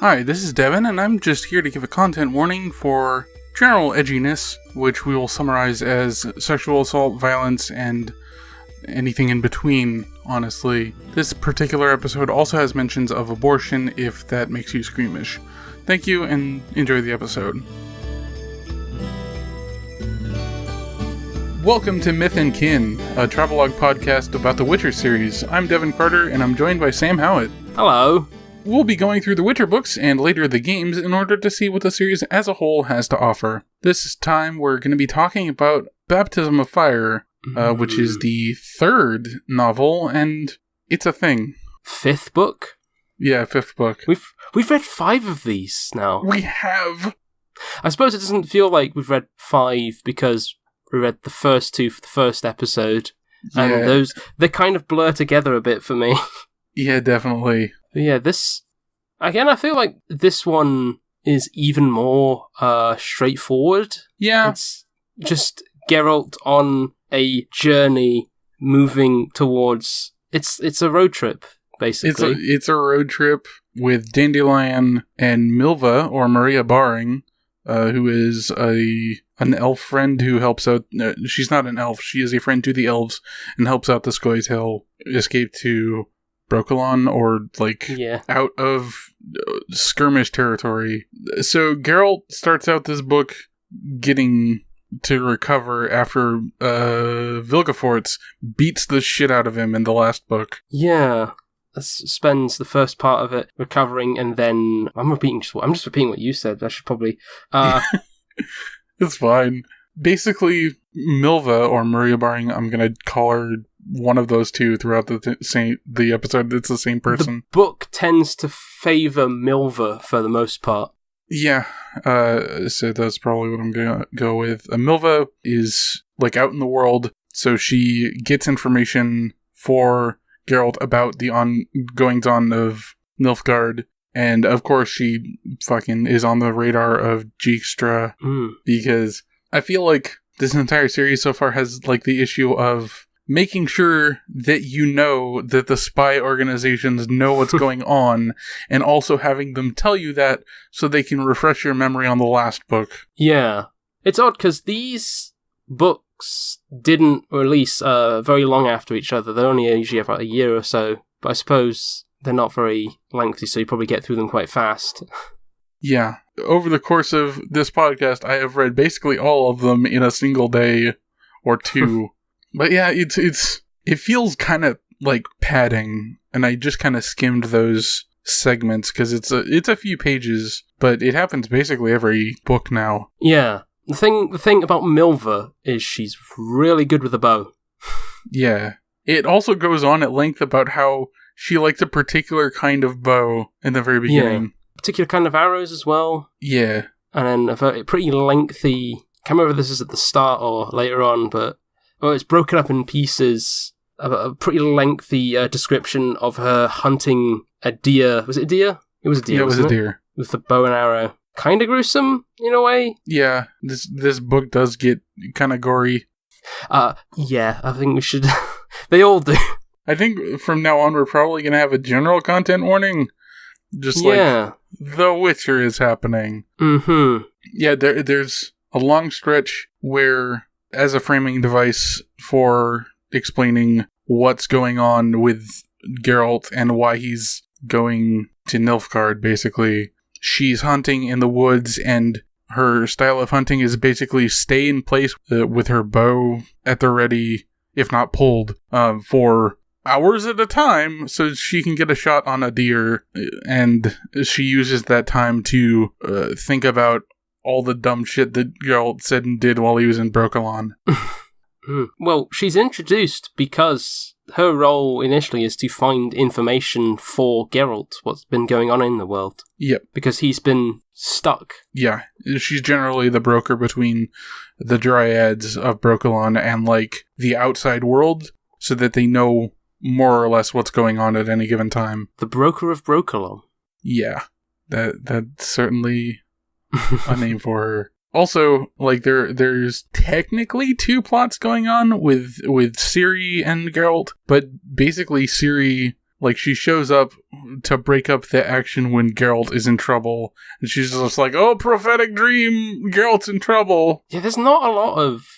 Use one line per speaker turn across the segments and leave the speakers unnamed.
Hi, this is Devon, and I'm just here to give a content warning for general edginess, which we will summarize as sexual assault, violence, and anything in between, honestly. This particular episode also has mentions of abortion if that makes you squeamish. Thank you, and enjoy the episode. Welcome to Myth and Kin, a travelogue podcast about the Witcher series. I'm Devon Carter, and I'm joined by Sam Howitt.
Hello.
We'll be going through the Witcher books and later the games in order to see what the series as a whole has to offer. This time we're going to be talking about Baptism of Fire, which is the third novel, and it's a thing.
Fifth book?
Yeah, fifth book.
We've read 5 of these now.
We have!
I suppose it doesn't feel like we've read 5 because we read the first 2 for the first episode.
Yeah.
And they kind of blur together a bit for me.
Yeah, definitely.
But yeah, I feel like this one is even more straightforward.
Yeah.
It's just Geralt on a journey moving towards... It's a road trip, basically.
It's a road trip with Dandelion and Milva, or Maria Barring, who is an elf friend who helps out... she's not an elf, she is a friend to the elves, and helps out the Scoia'tael escape to Brokilon, or, out of skirmish territory. So Geralt starts out this book getting to recover after Vilgefortz beats the shit out of him in the last book.
Yeah. Spends the first part of it recovering, and then... I'm just repeating what you said. I should probably...
It's fine. Basically, Milva, or Maria Barring, I'm going to call her one of those two throughout the episode. It's the same person.
The book tends to favor Milva for the most part.
Yeah, so that's probably what I'm going to go with. Milva is, out in the world, so she gets information for Geralt about the ongoings-on of Nilfgaard, and of course she fucking is on the radar of Dijkstra, because I feel like this entire series so far has, the issue of making sure that you know that the spy organizations know what's going on, and also having them tell you that so they can refresh your memory on the last book.
Yeah. It's odd, because these books didn't release very long after each other. They're only usually about a year or so, but I suppose they're not very lengthy, so you probably get through them quite fast.
Yeah. Over the course of this podcast, I have read basically all of them in a single day or two. But yeah, it feels kind of like padding, and I just kind of skimmed those segments because it's a few pages, but it happens basically every book now.
Yeah, the thing about Milva is she's really good with a bow.
Yeah, it also goes on at length about how she likes a particular kind of bow in the very beginning.
Yeah, particular kind of arrows as well.
Yeah,
and then a pretty lengthy. Can't remember if this is at the start or later on, but. Oh, it's broken up in pieces. A pretty lengthy description of her hunting a deer. Was it a deer? It was a deer.
Yeah, it was a deer.
With the bow and arrow. Kind of gruesome, in a way.
Yeah, this book does get kind of gory.
Yeah, I think we should... They all do.
I think from now on we're probably going to have a general content warning. Just The Witcher is happening.
Mm-hmm.
Yeah, there's a long stretch where... as a framing device for explaining what's going on with Geralt and why he's going to Nilfgaard, basically. She's hunting in the woods, and her style of hunting is basically stay in place with her bow at the ready, if not pulled, for hours at a time, so she can get a shot on a deer, and she uses that time to think about all the dumb shit that Geralt said and did while he was in Brokilon.
Well, she's introduced because her role initially is to find information for Geralt, what's been going on in the world.
Yep.
Because he's been stuck.
Yeah, she's generally the broker between the dryads of Brokilon and, the outside world, so that they know more or less what's going on at any given time.
The broker of Brokilon.
Yeah, that's certainly... a name for her. Also, there's technically 2 plots going on with Ciri and Geralt, but basically Ciri Like, she shows up to break up the action when Geralt is in trouble, and she's just like, oh, prophetic dream, Geralt's in trouble.
Yeah, there's not a lot of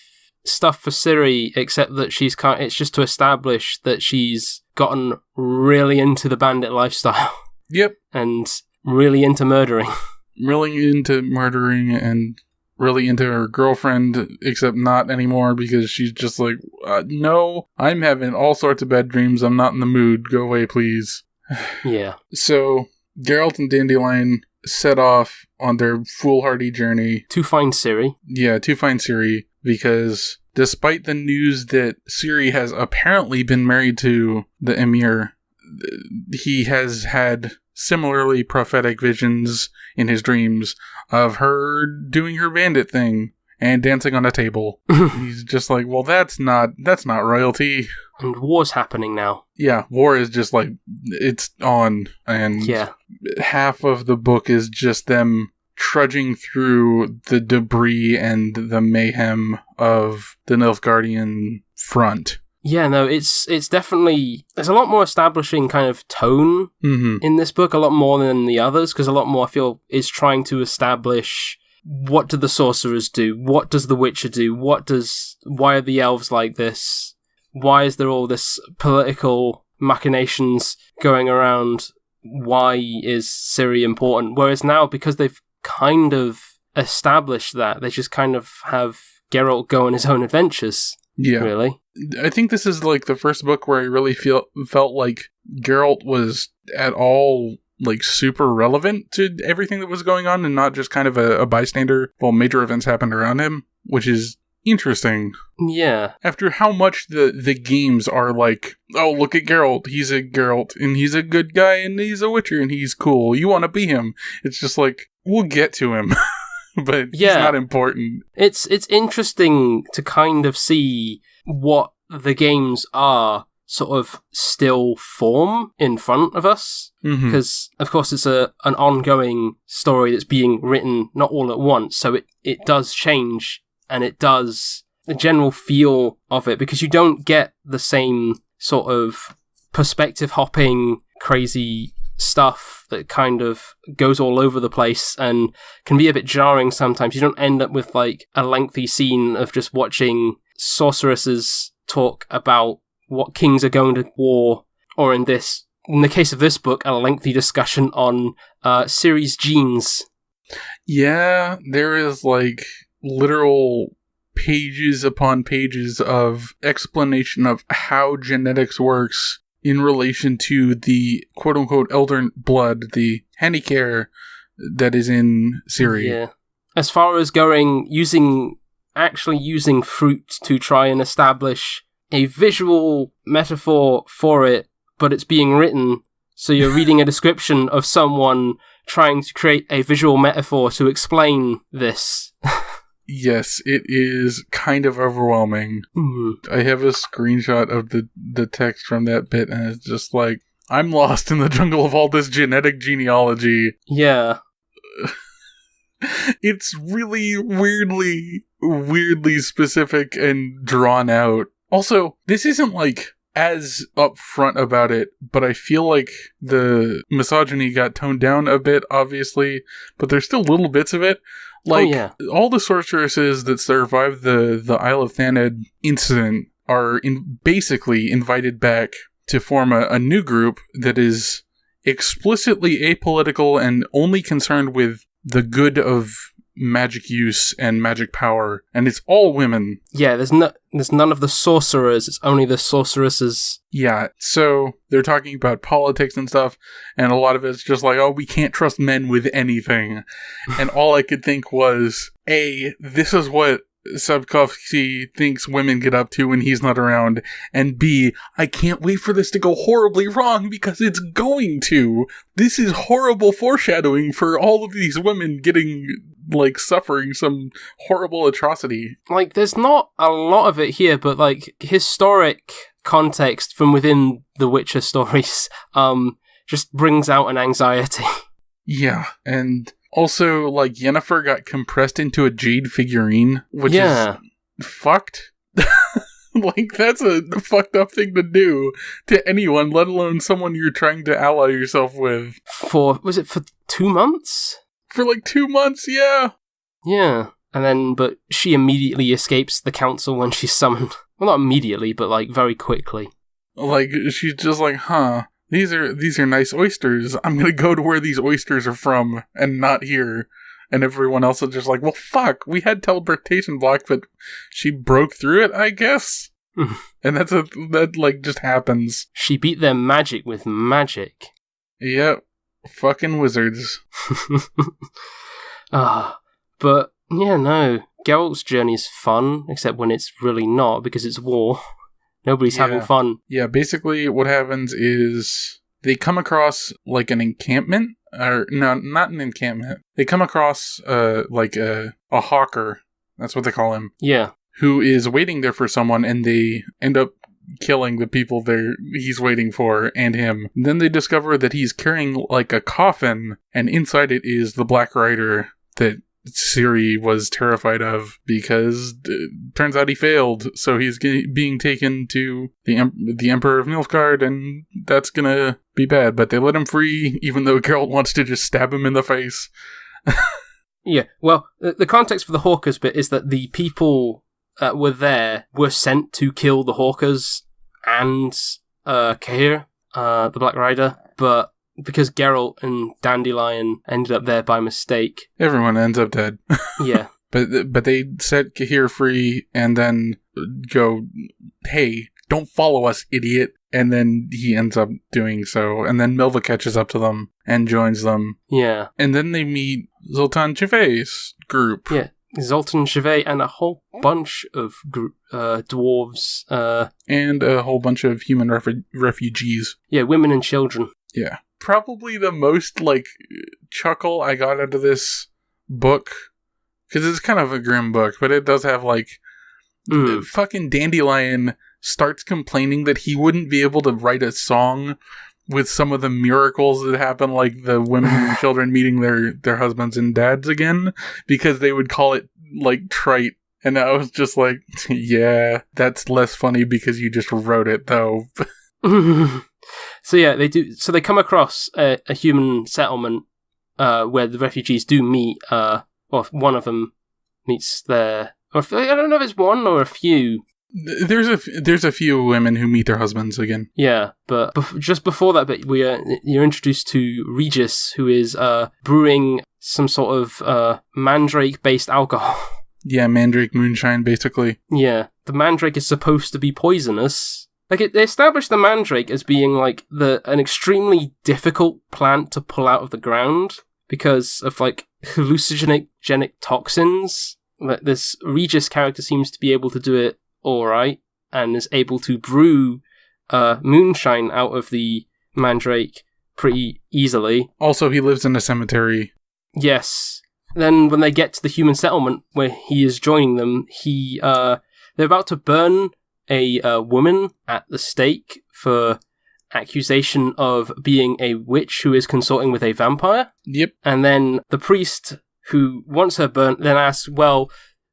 stuff for Ciri, except that it's just to establish that she's gotten really into the bandit lifestyle.
Yep.
And really into murdering.
Really into murdering and really into her girlfriend, except not anymore because she's just like, no, I'm having all sorts of bad dreams. I'm not in the mood. Go away, please.
Yeah.
So Geralt and Dandelion set off on their foolhardy journey.
To find Ciri.
Yeah, to find Ciri, because despite the news that Ciri has apparently been married to the Emir, he has had similarly prophetic visions in his dreams of her doing her bandit thing and dancing on a table. He's just like, well, that's not royalty.
And war's happening now.
Yeah, war is just like, it's on. And half of the book is just them trudging through the debris and the mayhem of the Nilfgaardian front.
Yeah, no, it's definitely... There's a lot more establishing kind of tone in this book, a lot more than the others, because a lot more, I feel, is trying to establish what do the sorcerers do, what does the Witcher do, why are the elves like this, why is there all this political machinations going around, why is Ciri important? Whereas now, because they've kind of established that, they just kind of have Geralt go on his own adventures. Yeah. Really?
I think this is like the first book where I really felt like Geralt was at all like super relevant to everything that was going on and not just kind of a bystander while major events happened around him, which is interesting.
Yeah.
After how much the games are like, oh, look at Geralt, he's a Geralt, and he's a good guy, and he's a Witcher, and he's cool, you want to be him. It's just like, we'll get to him. But he's not important.
It's interesting to kind of see what the games are sort of still form in front of us. Because, of course, it's an ongoing story that's being written not all at once, so it does change, and it does the general feel of it, because you don't get the same sort of perspective hopping, crazy stuff that kind of goes all over the place and can be a bit jarring sometimes. You don't end up with like a lengthy scene of just watching sorceresses talk about what kings are going to war, or in the case of this book, a lengthy discussion on Ciri's genes.
Yeah, there is like literal pages upon pages of explanation of how genetics works in relation to the quote-unquote elder blood, the handicare that is in Ciri.
Yeah. As far as actually using fruit to try and establish a visual metaphor for it, but it's being written, so you're reading a description of someone trying to create a visual metaphor to explain this.
Yes, it is kind of overwhelming. I have a screenshot of the text from that bit, and it's just like, I'm lost in the jungle of all this genetic genealogy.
Yeah.
It's really weirdly specific and drawn out. Also, this isn't like as upfront about it, but I feel like the misogyny got toned down a bit, obviously, but there's still little bits of it. Like, all the sorceresses that survived the Isle of Thanedd incident are basically invited back to form a new group that is explicitly apolitical and only concerned with the good of magic use and magic power, and it's all women.
Yeah, there's none of the sorcerers, it's only the sorceresses.
Yeah, so they're talking about politics and stuff, and a lot of it's just like, oh, we can't trust men with anything. And all I could think was, A, this is what Sapkowski thinks women get up to when he's not around, and B, I can't wait for this to go horribly wrong because it's going to. This is horrible foreshadowing for all of these women getting, like, suffering some horrible atrocity.
Like, there's not a lot of it here, but, like, historic context from within the Witcher stories just brings out an anxiety.
Yeah, and also, like, Yennefer got compressed into a jade figurine, which is fucked. Like, that's a fucked up thing to do to anyone, let alone someone you're trying to ally yourself with.
Was it for 2 months?
For like 2 months, yeah.
Yeah. And then, but she immediately escapes the council when she's summoned. Well, not immediately, but like very quickly.
Like, she's just like, huh, these are nice oysters. I'm gonna go to where these oysters are from and not here. And everyone else is just like, well, fuck, we had teleportation block, but she broke through it, I guess? And that, like, just happens.
She beat their magic with magic.
Yep. Fucking wizards.
But, yeah, no. Geralt's journey is fun, except when it's really not, because it's war. Nobody's having fun.
Yeah, basically what happens is they come across, like, an encampment. Or, no, not an encampment. They come across, like, a hawker. That's what they call him.
Yeah.
Who is waiting there for someone, and they end up killing the people he's waiting for, and him. And then they discover that he's carrying, like, a coffin, and inside it is the Black Rider that Ciri was terrified of, because turns out he failed, so he's being taken to the Emperor of Nilfgaard, and that's gonna be bad, but they let him free, even though Geralt wants to just stab him in the face.
Yeah, well, the context for the Hawkers bit is that the people that were there were sent to kill the Hawkers and Cahir, the Black Rider, but because Geralt and Dandelion ended up there by mistake.
Everyone ends up dead.
Yeah.
But they set Cahir free and then go, hey, don't follow us, idiot. And then he ends up doing so. And then Milva catches up to them and joins them.
Yeah.
And then they meet Zoltan Chevey's group.
Yeah. Zoltan Chevey and a whole bunch of dwarves.
And a whole bunch of human refugees.
Yeah, women and children.
Yeah. Probably the most, like, chuckle I got out of this book, because it's kind of a grim book, but it does have, like, fucking Dandelion starts complaining that he wouldn't be able to write a song with some of the miracles that happen, like the women and children meeting their husbands and dads again, because they would call it, like, trite. And I was just like, yeah, that's less funny because you just wrote it, though.
So yeah, they do. So they come across a human settlement where the refugees do meet. Well, one of them meets their. Or I don't know if it's one or a few.
There's a few women who meet their husbands again.
Yeah, but just before that bit, you're introduced to Regis, who is brewing some sort of mandrake-based alcohol.
Yeah, mandrake moonshine, basically.
Yeah, the mandrake is supposed to be poisonous. Like, they established the mandrake as being, like, an extremely difficult plant to pull out of the ground because of, like, hallucinogenic toxins. Like, this Regis character seems to be able to do it alright, and is able to brew moonshine out of the mandrake pretty easily. Also,
he lives in a cemetery.
Yes. Then, when they get to the human settlement where he is joining them, they're about to burn a woman at the stake for accusation of being a witch who is consorting with a vampire.
Yep.
And then the priest who wants her burnt then asks, well,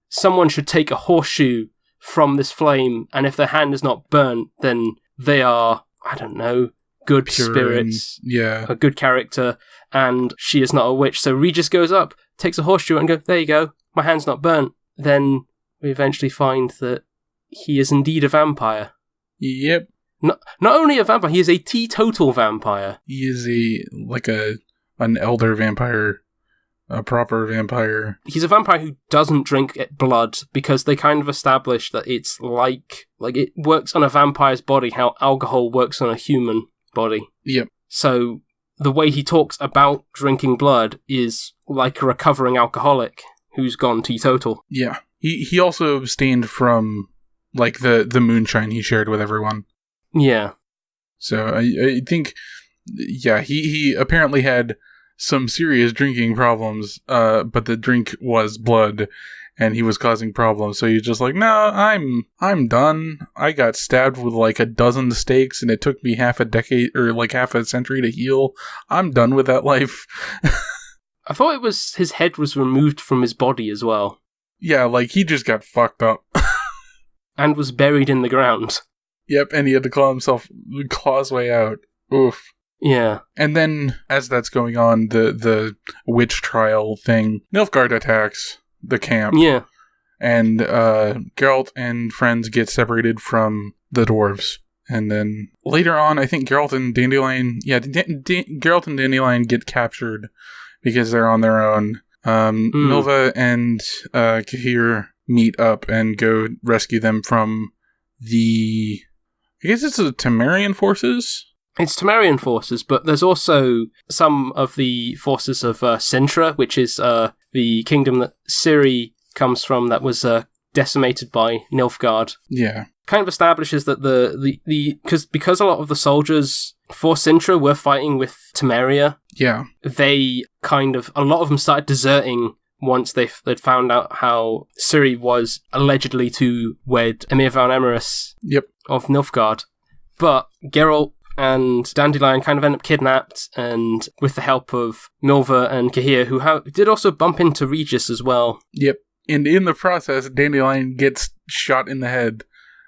someone should take a horseshoe from this flame, and if their hand is not burnt, then they are, I don't know, good pure spirits.
Yeah.
A good character, and she is not a witch. So Regis goes up, takes a horseshoe, and goes, there you go, my hand's not burnt. Then we eventually find that he is indeed a vampire.
Yep.
Not only a vampire, he is a teetotal vampire.
He is an elder vampire, a proper vampire.
He's a vampire who doesn't drink blood because they kind of established that it's like it works on a vampire's body how alcohol works on a human body.
Yep. So
the way he talks about drinking blood is like a recovering alcoholic who's gone teetotal.
Yeah. He also abstained from, like, the moonshine he shared with everyone.
Yeah.
So I think, yeah, he apparently had some serious drinking problems, but the drink was blood, and he was causing problems. So he's just like, no, I'm done. I got stabbed with like a dozen stakes, and it took me half a decade or like half a century to heal. I'm done with that life.
I thought it was his head was removed from his body as well.
Yeah, like he just got fucked up.
and was buried in the ground.
Yep, and he had to claw his way out. Oof.
Yeah.
And then, as that's going on, the witch trial thing, Nilfgaard attacks the camp.
Yeah.
And Geralt and friends get separated from the dwarves. And then later on, I think Geralt and Dandelion... Yeah, Geralt and Dandelion get captured because they're on their own. Milva and Cahir meet up and go rescue them from the... I guess it's the Temerian forces?
It's Temerian forces, but there's also some of the forces of Sintra, which is the kingdom that Ciri comes from that was decimated by Nilfgaard.
Yeah.
Kind of establishes that because a lot of the soldiers for Sintra were fighting with Temeria.
Yeah.
They a lot of them started deserting once they'd found out how Ciri was allegedly to wed Emir van Emrys of Nilfgaard. But Geralt and Dandelion kind of end up kidnapped, and with the help of Milva and Cahir, who did also bump into Regis as well.
Yep. And in the process, Dandelion gets shot in the head.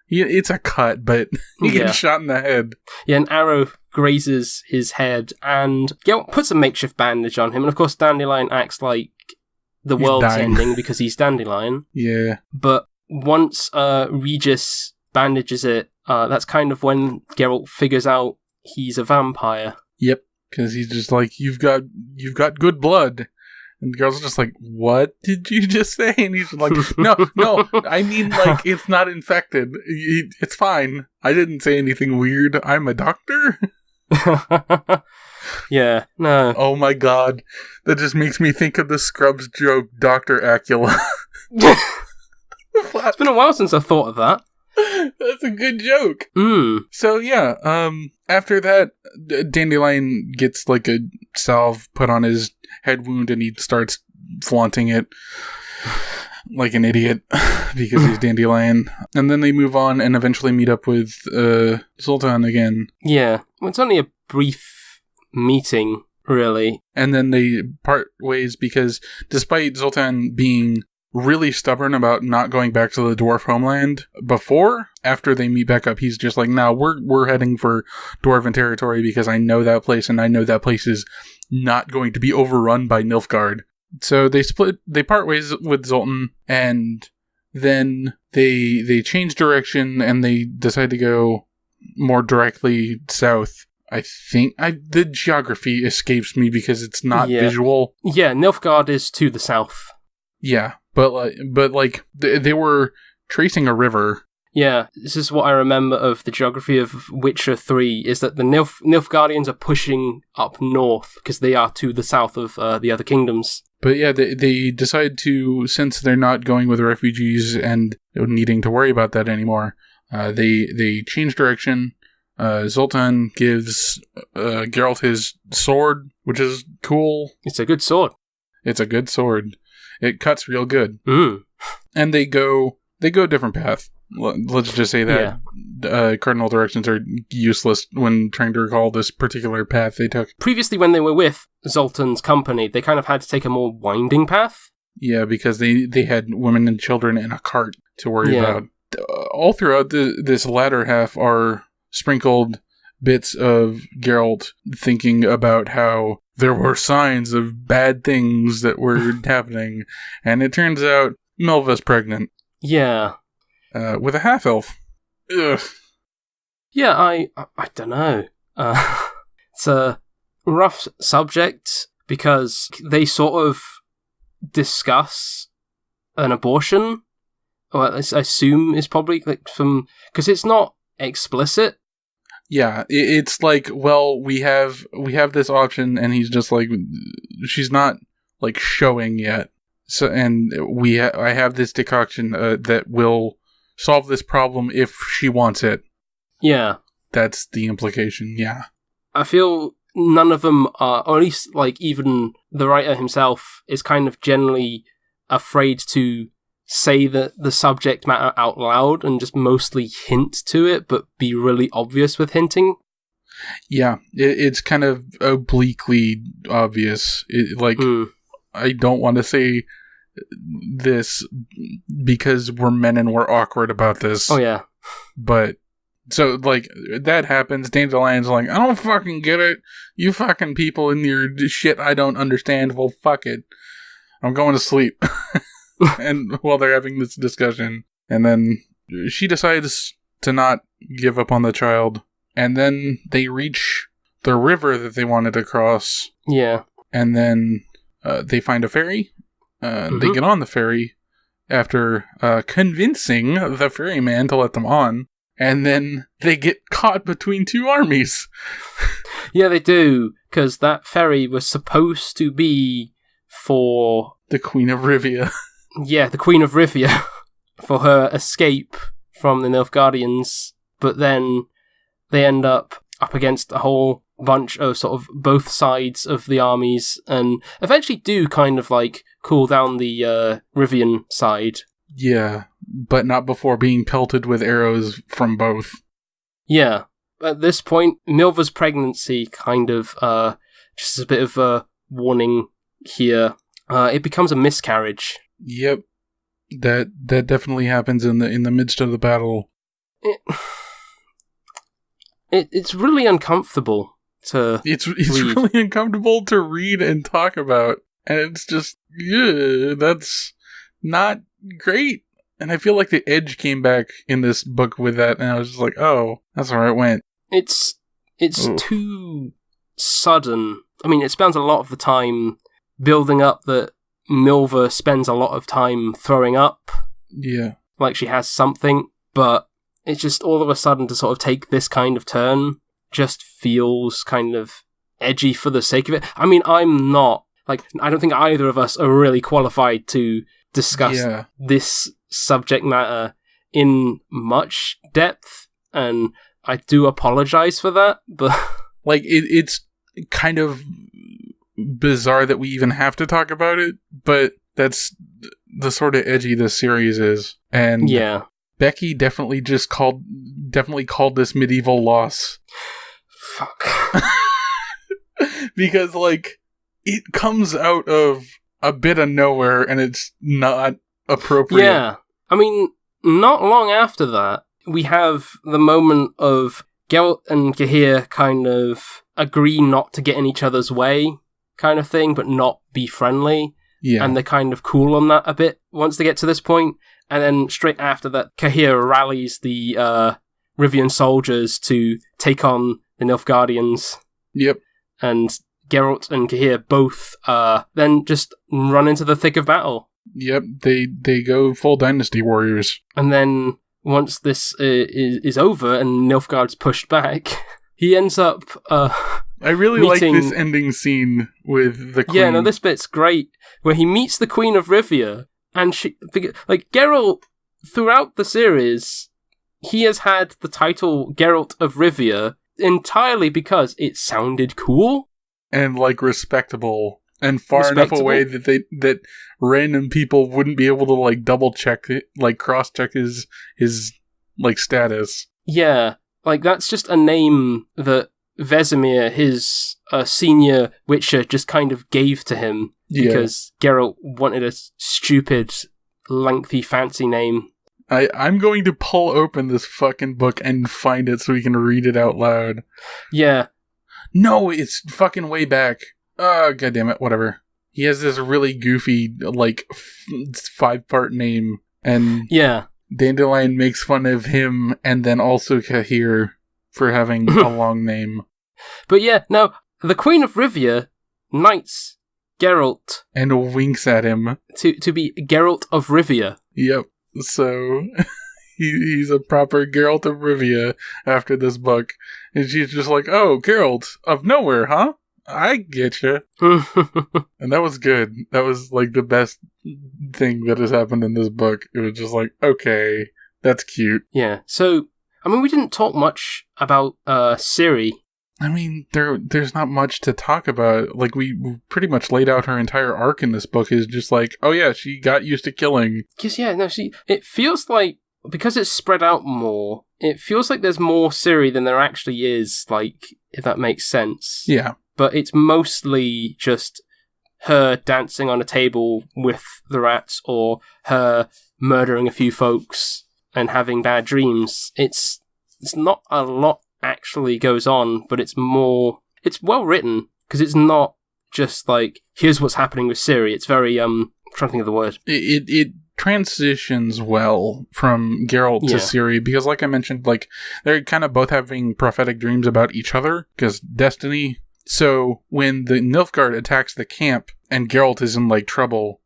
It's a cut, but he gets shot in the head.
Yeah, an arrow grazes his head, and Geralt puts a makeshift bandage on him, and of course Dandelion acts like the world's ending because he's Dandelion.
Yeah.
But once Regis bandages it, that's kind of when Geralt figures out he's a vampire.
Yep, because he's just like, you've got good blood. And the girl's just like, what did you just say? And he's like, no, I mean, like, it's not infected. It's fine. I didn't say anything weird. I'm a doctor.
Yeah, no.
Oh my god. That just makes me think of the Scrubs joke, Dr. Acula.
It's been a while since I thought of that.
That's a good joke. So yeah, after that, Dandelion gets like a salve put on his head wound and he starts flaunting it like an idiot because he's Dandelion. And then they move on and eventually meet up with Zoltan again.
Yeah, well, it's only a brief meeting, really.
And then they part ways because despite Zoltan being really stubborn about not going back to the dwarf homeland after they meet back up, he's just like, no, we're heading for dwarven territory because I know that place and I know that place is not going to be overrun by Nilfgaard. So they part ways with Zoltan, and then they change direction and they decide to go more directly south. I think the geography escapes me because it's not visual.
Yeah, Nilfgaard is to the south.
Yeah. But they were tracing a river.
Yeah, this is what I remember of the geography of Witcher 3, is that the Nilfgaardians are pushing up north, because they are to the south of the other kingdoms.
But yeah, they decide to, since they're not going with refugees and needing to worry about that anymore, they change direction. Zoltan gives Geralt his sword, which is cool.
It's a good sword.
It's a good sword. It cuts real good. And they go a different path. Let's just say that cardinal directions are useless when trying to recall this particular path they took.
Previously, when they were with Zoltan's company, they kind of had to take a more winding path.
Yeah, because they had women and children in a cart to worry about. All throughout this latter half are sprinkled bits of Geralt thinking about how there were signs of bad things that were happening, and it turns out Milva's pregnant.
Yeah.
With a half-elf. Ugh.
Yeah, I don't know. It's a rough subject because they sort of discuss an abortion, or I assume is probably like because it's not explicit.
Yeah, it's like, well, we have this option, and he's just like, she's not like showing yet. So, and I have this decoction that will solve this problem if she wants it.
Yeah,
that's the implication. Yeah,
I feel none of them are, or at least like even the writer himself is kind of generally afraid to say the subject matter out loud and just mostly hint to it, but be really obvious with hinting.
Yeah, it's kind of obliquely obvious. I don't want to say this because we're men and we're awkward about this.
Oh, yeah.
But, so, like, that happens. Dandelion's like, I don't fucking get it. You fucking people in your shit I don't understand. Well, fuck it. I'm going to sleep. And while they're having this discussion. And then she decides to not give up on the child. And then they reach the river that they wanted to cross.
Yeah.
And then they find a ferry. They get on the ferry after convincing the ferryman to let them on. And then they get caught between two armies.
Yeah, they do. Because that ferry was supposed to be for...
the Queen of Rivia.
Yeah, the Queen of Rivia. For her escape from the Nilfgaardians. But then they end up against a whole bunch of sort of both sides of the armies. And eventually do kind of like cool down the Rivian side.
Yeah, but not before being pelted with arrows from both.
Yeah. At this point, Milva's pregnancy kind of, just a bit of a warning here. It becomes a miscarriage.
Yep. That definitely happens in the midst of the battle.
It's really uncomfortable to
It's
read.
really uncomfortable to read and talk about. And it's just, that's not great. And I feel like the edge came back in this book with that, and I was just like, oh, that's where it went.
It's too sudden. I mean, it spends a lot of the time building up that Milva spends a lot of time throwing up.
Yeah.
Like she has something, but it's just all of a sudden to sort of take this kind of turn just feels kind of edgy for the sake of it. I mean, I don't think either of us are really qualified to discuss this subject matter in much depth, and I do apologize for that, but...
Like, it's kind of bizarre that we even have to talk about it, but that's the sort of edgy this series is. And
yeah.
Becky definitely called this medieval loss.
Fuck.
Because, like, it comes out of a bit of nowhere, and it's not appropriate.
Yeah. I mean, not long after that, we have the moment of Geralt and Cahir kind of agree not to get in each other's way, kind of thing, but not be friendly.
Yeah.
And they're kind of cool on that a bit once they get to this point. And then straight after that, Cahir rallies the Rivian soldiers to take on the Nilfgaardians.
Yep.
And Geralt and Cahir both then just run into the thick of battle.
Yep, they go full Dynasty Warriors.
And then once this is over and Nilfgaard's pushed back, he ends up
I really
meeting...
like this ending scene with the Queen.
Yeah, no, this bit's great, where he meets the Queen of Rivia, and she... Like, Geralt, throughout the series, he has had the title Geralt of Rivia entirely because it sounded cool.
And, like, respectable. And far enough away that random people wouldn't be able to, like, double check it, like, cross check his like status.
Yeah, like that's just a name that Vesemir, his senior Witcher, just kind of gave to him because Geralt wanted a stupid, lengthy, fancy name.
I'm going to pull open this fucking book and find it so we can read it out loud.
Yeah.
No, it's fucking way back. Oh, goddammit, whatever. He has this really goofy, like, 5-part name, and Dandelion makes fun of him, and then also Cahir for having a long name.
But yeah, no, the Queen of Rivia knights Geralt.
And winks at him.
To be Geralt of Rivia.
Yep, so... He's a proper Geralt of Rivia after this book. And she's just like, oh, Geralt, of nowhere, huh? I get you. And that was good. That was, like, the best thing that has happened in this book. It was just like, okay, that's cute.
Yeah, so, I mean, we didn't talk much about Ciri.
I mean, there's not much to talk about. Like, we pretty much laid out her entire arc in this book is just like, oh yeah, she got used to killing.
Because, it feels like, because it's spread out more, it feels like there's more Ciri than there actually is, like, if that makes sense.
Yeah.
But it's mostly just her dancing on a table with the rats or her murdering a few folks and having bad dreams. It's not a lot actually goes on, but it's well written because it's not just like, here's what's happening with Ciri. It's very, I'm trying to think of the word.
It transitions well from Geralt to Ciri because, like I mentioned, like they're kind of both having prophetic dreams about each other because destiny. So when the Nilfgaard attacks the camp and Geralt is in like trouble,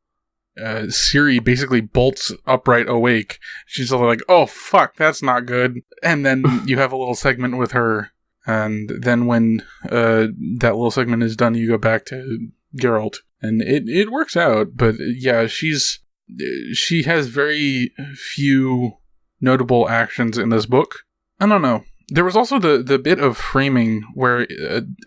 Ciri basically bolts upright awake. She's like, "Oh fuck, that's not good." And then you have a little segment with her. And then when that little segment is done, you go back to Geralt. And it works out. But yeah, she has very few notable actions in this book. I don't know. There was also the bit of framing where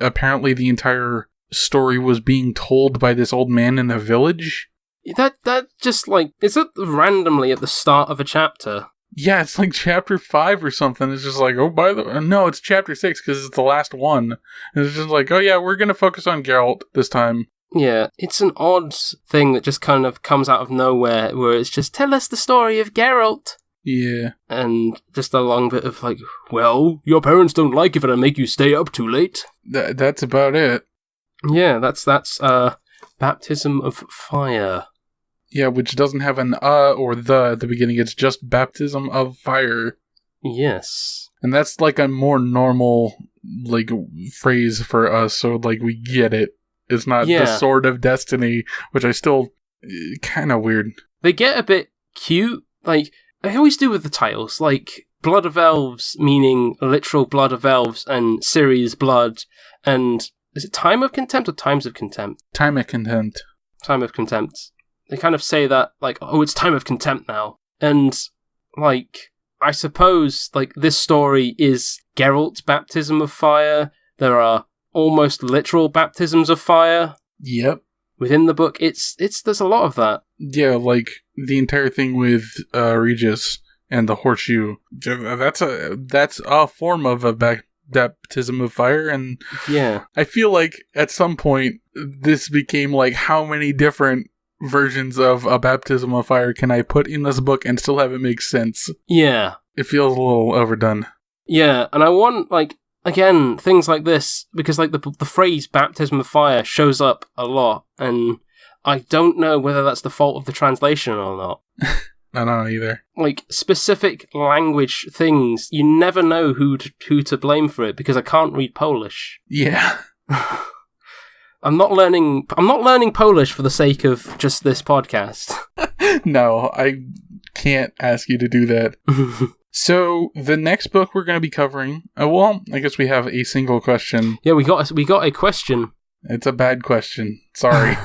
apparently the entire story was being told by this old man in the village.
That just like, is it randomly at the start of a chapter?
Yeah, it's like chapter 5 or something. It's just like, no, it's chapter 6 because it's the last one. And it's just like, oh yeah, we're going to focus on Geralt this time.
Yeah, it's an odd thing that just kind of comes out of nowhere where it's just, tell us the story of Geralt.
Yeah.
And just a long bit of like, well, your parents don't like if I make you stay up too late.
That's about it.
Yeah, that's Baptism of Fire.
Yeah, which doesn't have an or the at the beginning. It's just Baptism of Fire.
Yes.
And that's like a more normal like phrase for us, so like we get it. It's not the Sword of Destiny, which I still kind of weird.
They get a bit cute, like I always do with the titles, like Blood of Elves, meaning literal blood of elves, and Ciri's blood, and is it Time of Contempt or Times of Contempt?
Time of Contempt.
Time of Contempt. They kind of say that, like, oh, it's Time of Contempt now. And, like, I suppose, like, this story is Geralt's baptism of fire. There are almost literal baptisms of fire.
Yep.
Within the book, there's a lot of that.
Yeah, like, the entire thing with Regis and the horseshoe. That's a form of a baptism of fire, and
yeah,
I feel like at some point this became like, how many different versions of a baptism of fire can I put in this book and still have it make sense?
Yeah.
It feels a little overdone.
Yeah, and I want, like, again, things like this, because, like, the phrase baptism of fire shows up a lot, and I don't know whether that's the fault of the translation or not.
I don't know either. Like,
specific language things, you never know who to blame for it, because I can't read Polish.
Yeah.
I'm not learning Polish for the sake of just this podcast.
No, I can't ask you to do that. So, the next book we're going to be covering, well, I guess we have a single question.
Yeah, we got a question.
It's a bad question. Sorry.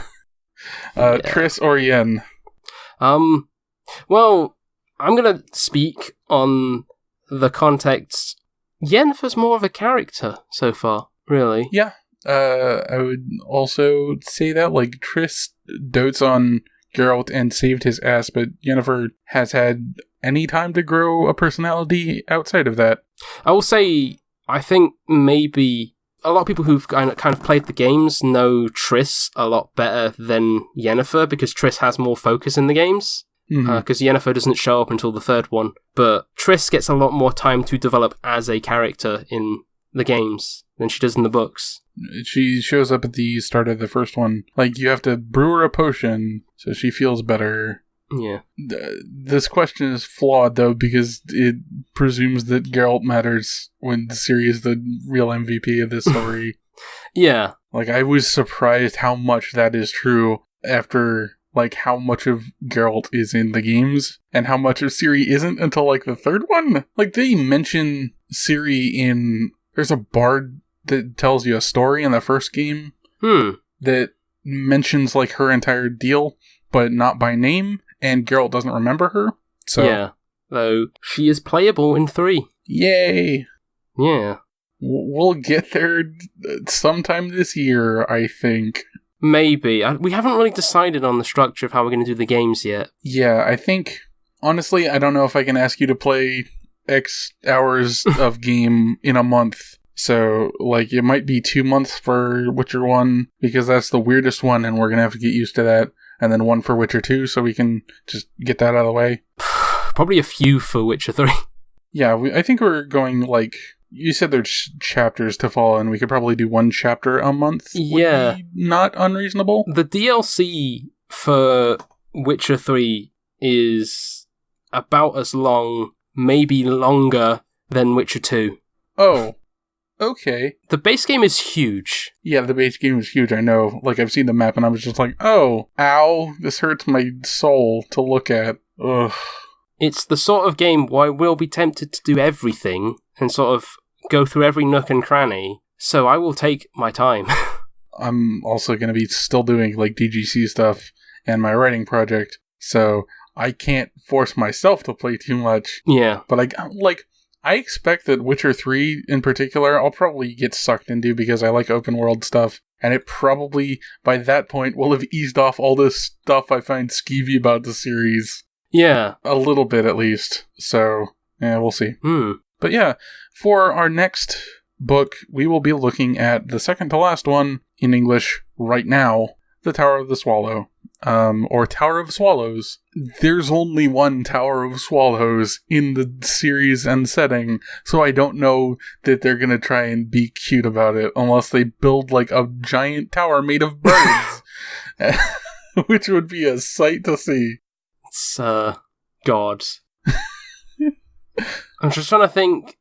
Tris or Yen?
Well, I'm going to speak on the context. Yennefer's more of a character so far, really.
Yeah. I would also say that, like, Tris dotes on Geralt and saved his ass, but Yennefer has had any time to grow a personality outside of that.
I will say, I think maybe a lot of people who've kind of played the games know Tris a lot better than Yennefer, because Tris has more focus in the games. Because Yennefer doesn't show up until the third one, but Tris gets a lot more time to develop as a character in the games than she does in the books.
She shows up at the start of the first one. Like, you have to brew her a potion so she feels better.
Yeah.
This question is flawed, though, because it presumes that Geralt matters when Ciri is the real MVP of this story.
Yeah.
Like, I was surprised how much that is true after, like, how much of Geralt is in the games and how much of Ciri isn't until, like, the third one. Like, they mention Ciri in... There's a bard that tells you a story in the first game that mentions, like, her entire deal, but not by name, and Geralt doesn't remember her. So
yeah, though she is playable in 3.
Yay!
Yeah.
We'll get there sometime this year, I think.
Maybe. We haven't really decided on the structure of how we're going to do the games yet.
Yeah, I think, honestly, I don't know if I can ask you to play X hours of game in a month. So, like, it might be 2 months for Witcher 1, because that's the weirdest one, and we're going to have to get used to that. And then 1 for Witcher 2, so we can just get that out of the way.
Probably a few for Witcher 3.
Yeah, I think we're going, like, you said there's chapters to follow, and we could probably do 1 chapter a month.
Yeah.
Would be not unreasonable.
The DLC for Witcher 3 is about as long, maybe longer, than Witcher 2.
Oh, okay.
The base game is huge.
Yeah, the base game is huge, I know. Like, I've seen the map, and I was just like, oh, ow, this hurts my soul to look at. Ugh.
It's the sort of game where I will be tempted to do everything and sort of go through every nook and cranny, so I will take my time.
I'm also going to be still doing, like, DGC stuff and my writing project, so I can't force myself to play too much.
Yeah.
But I expect that Witcher 3 in particular, I'll probably get sucked into because I like open world stuff. And it probably, by that point, will have eased off all this stuff I find skeevy about the series.
Yeah.
A little bit, at least. So, yeah, we'll see. But yeah, for our next book, we will be looking at the second to last one in English right now, The Tower of the Swallow. Or Tower of Swallows. There's only one Tower of Swallows in the series and setting, so I don't know that they're gonna try and be cute about it, unless they build, like, a giant tower made of birds. Which would be a sight to see.
It's, God. I'm just trying to think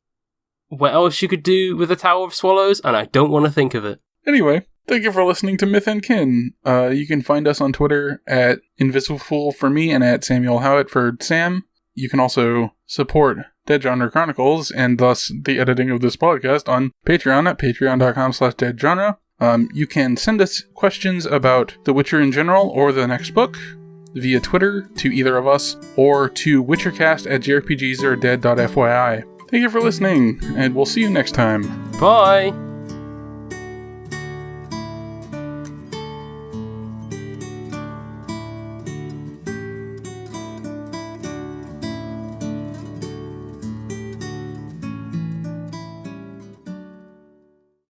what else you could do with the Tower of Swallows, and I don't want to think of it.
Anyway, thank you for listening to Myth and Kin. You can find us on Twitter at InvisibleFool for me and at Samuel Howitt for Sam. You can also support Dead Genre Chronicles and thus the editing of this podcast on Patreon at patreon.com/deadgenre. You can send us questions about The Witcher in general or the next book via Twitter to either of us or to witchercast@jrpgsaredead.fyi. Thank you for listening, and we'll see you next time.
Bye!